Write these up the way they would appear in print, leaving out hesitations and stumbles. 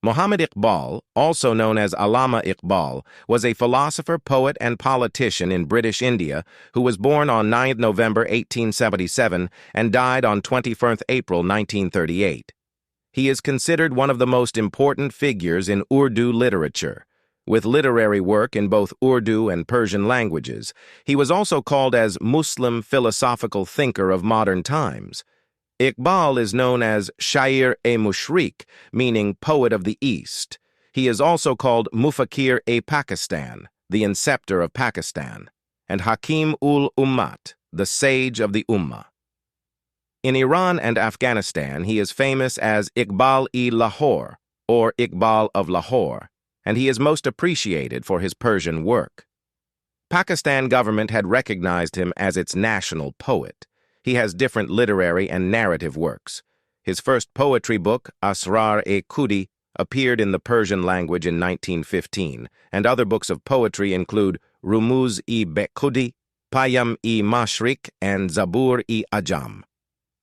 Muhammad Iqbal, also known as Allama Iqbal, was a philosopher, poet, and politician in British India who was born on 9 November 1877 and died on 21 April 1938. He is considered one of the most important figures in Urdu literature. With literary work in both Urdu and Persian languages, he was also called as Muslim philosophical thinker of modern times. Iqbal is known as Shair-e-Mushriq, meaning poet of the East. He is also called Mufakir-e-Pakistan, the inceptor of Pakistan, and Hakim-ul-Ummat, the sage of the Ummah. In Iran and Afghanistan, he is famous as Iqbal-e-Lahore, or Iqbal of Lahore, and he is most appreciated for his Persian work. Pakistan government had recognized him as its national poet. He has different literary and narrative works. His first poetry book, Asrar-e-Khudi, appeared in the Persian language in 1915, and other books of poetry include Rumuz-e-Bekhudi, Payam-e-Mashriq, and Zabur-e-Ajam.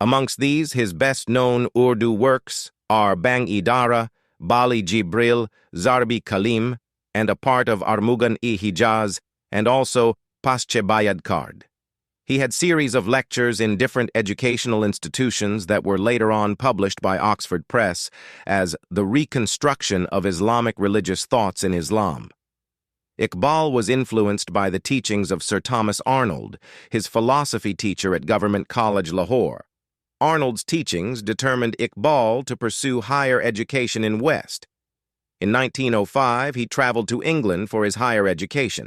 Amongst these, his best-known Urdu works are Bang-e-Dara, Bali-Jibril, Zarbi-Kalim, and a part of Armugan-e-Hijaz, and also Pasche-Bayad-Kard. He had series of lectures in different educational institutions that were later on published by Oxford Press as The Reconstruction of Islamic Religious Thoughts in Islam. Iqbal was influenced by the teachings of Sir Thomas Arnold, his philosophy teacher at Government College, Lahore. Arnold's teachings determined Iqbal to pursue higher education in West. In 1905, he traveled to England for his higher education.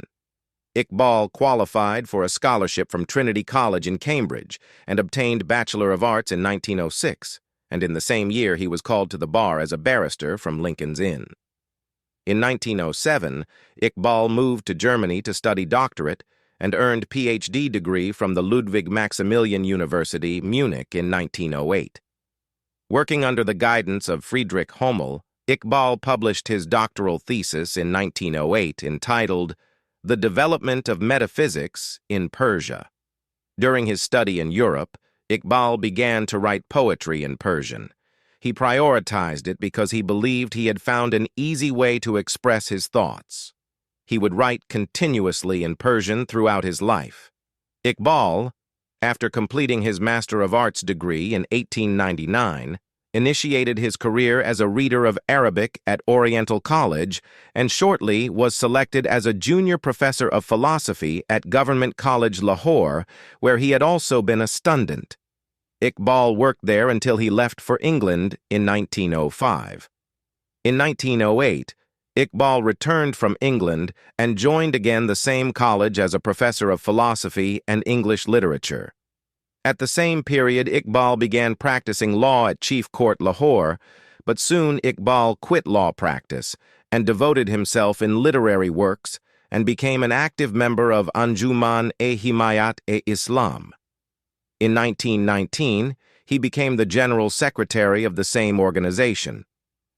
Iqbal qualified for a scholarship from Trinity College in Cambridge and obtained Bachelor of Arts in 1906, and in the same year he was called to the bar as a barrister from Lincoln's Inn. In 1907, Iqbal moved to Germany to study doctorate and earned Ph.D. degree from the Ludwig Maximilian University, Munich in 1908. Working under the guidance of Friedrich Hommel, Iqbal published his doctoral thesis in 1908 entitled The Development of Metaphysics in Persia. During his study in Europe, Iqbal began to write poetry in Persian. He prioritized it because he believed he had found an easy way to express his thoughts. He would write continuously in Persian throughout his life. Iqbal, after completing his Master of Arts degree in 1899, initiated his career as a reader of Arabic at Oriental College and shortly was selected as a junior professor of philosophy at Government College, Lahore, where he had also been a student. Iqbal worked there until he left for England in 1905. In 1908, Iqbal returned from England and joined again the same college as a professor of philosophy and English literature. At the same period, Iqbal began practicing law at Chief Court, Lahore, but soon Iqbal quit law practice and devoted himself in literary works and became an active member of Anjuman-e-Himayat-e-Islam. In 1919, he became the General Secretary of the same organization.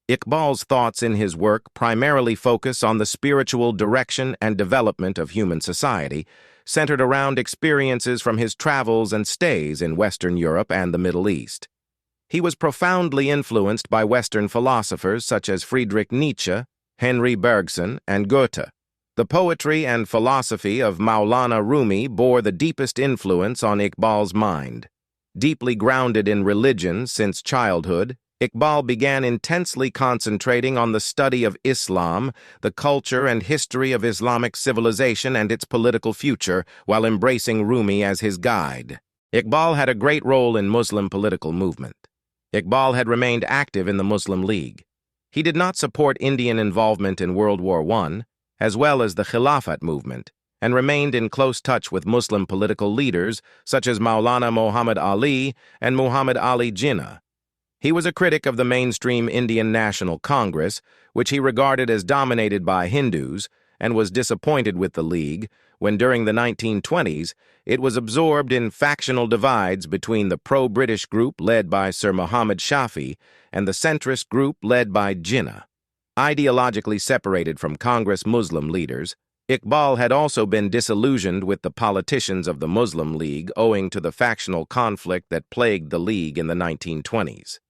Iqbal's thoughts in his work primarily focus on the spiritual direction and development of human society, centered around experiences from his travels and stays in Western Europe and the Middle East. He was profoundly influenced by Western philosophers such as Friedrich Nietzsche, Henry Bergson, and Goethe. The poetry and philosophy of Maulana Rumi bore the deepest influence on Iqbal's mind. Deeply grounded in religion since childhood, Iqbal began intensely concentrating on the study of Islam, the culture and history of Islamic civilization and its political future, while embracing Rumi as his guide. Iqbal had a great role in Muslim political movement. Iqbal had remained active in the Muslim League. He did not support Indian involvement in World War I, as well as the Khilafat movement, and remained in close touch with Muslim political leaders such as Maulana Muhammad Ali and Muhammad Ali Jinnah. He was a critic of the mainstream Indian National Congress, which he regarded as dominated by Hindus, and was disappointed with the League when during the 1920s it was absorbed in factional divides between the pro-British group led by Sir Muhammad Shafi and the centrist group led by Jinnah. Ideologically separated from Congress Muslim leaders, Iqbal had also been disillusioned with the politicians of the Muslim League owing to the factional conflict that plagued the League in the 1920s.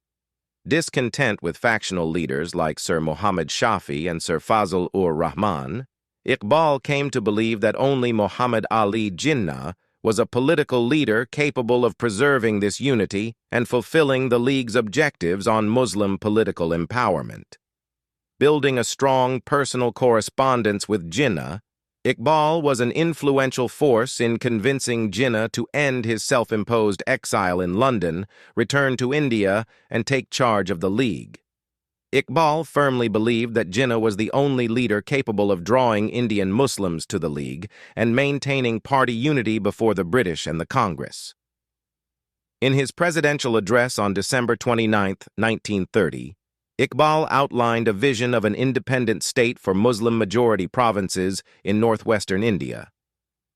Discontent with factional leaders like Sir Muhammad Shafi and Sir Fazl-ur-Rahman, Iqbal came to believe that only Muhammad Ali Jinnah was a political leader capable of preserving this unity and fulfilling the League's objectives on Muslim political empowerment. Building a strong personal correspondence with Jinnah, Iqbal was an influential force in convincing Jinnah to end his self-imposed exile in London, return to India, and take charge of the League. Iqbal firmly believed that Jinnah was the only leader capable of drawing Indian Muslims to the League and maintaining party unity before the British and the Congress. In his presidential address on December 29, 1930, Iqbal outlined a vision of an independent state for Muslim-majority provinces in northwestern India.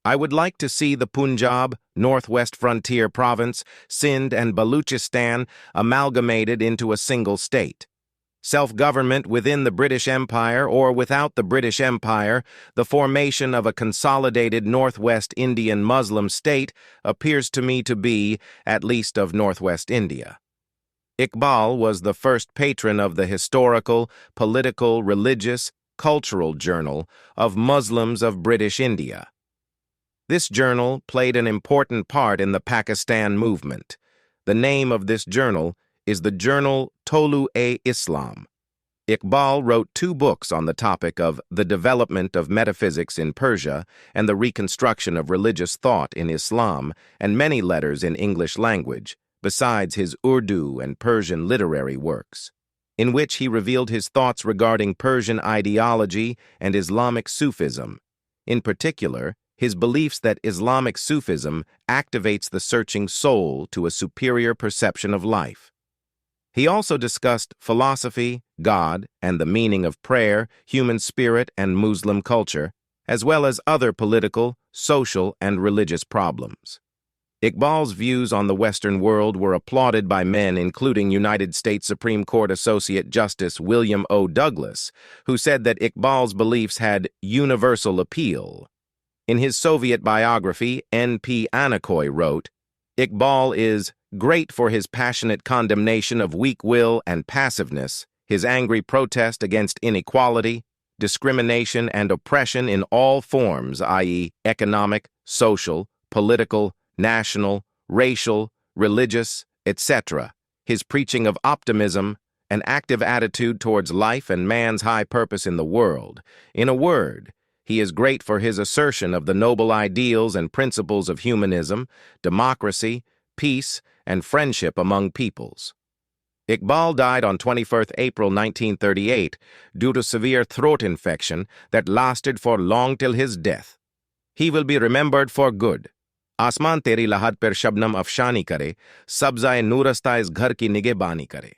"I would like to see the Punjab, Northwest Frontier Province, Sindh, and Baluchistan amalgamated into a single state. Self-government within the British Empire or without the British Empire, the formation of a consolidated Northwest Indian Muslim state appears to me to be, at least of Northwest India." Iqbal was the first patron of the historical, political, religious, cultural journal of Muslims of British India. This journal played an important part in the Pakistan movement. The name of this journal is the journal Tolu-e-Islam. Iqbal wrote 2 books on the topic of the development of metaphysics in Persia and the reconstruction of religious thought in Islam, and many letters in English language, besides his Urdu and Persian literary works, in which he revealed his thoughts regarding Persian ideology and Islamic Sufism, in particular, his beliefs that Islamic Sufism activates the searching soul to a superior perception of life. He also discussed philosophy, God, and the meaning of prayer, human spirit, and Muslim culture, as well as other political, social, and religious problems. Iqbal's views on the Western world were applauded by men including United States Supreme Court Associate Justice William O. Douglas, who said that Iqbal's beliefs had universal appeal. In his Soviet biography, N.P. Anakoy wrote, "Iqbal is great for his passionate condemnation of weak will and passiveness, his angry protest against inequality, discrimination, and oppression in all forms, i.e., economic, social, political, national, racial, religious, etc., his preaching of optimism, an active attitude towards life and man's high purpose in the world. In a word, he is great for his assertion of the noble ideals and principles of humanism, democracy, peace, and friendship among peoples." Iqbal died on 21 April 1938 due to severe throat infection that lasted for long till his death. He will be remembered for good. आसमान तेरी लहद पर शबनम अफशानी करे, सब्ज़ाए नूरस्ता इस घर की निगहबानी करे।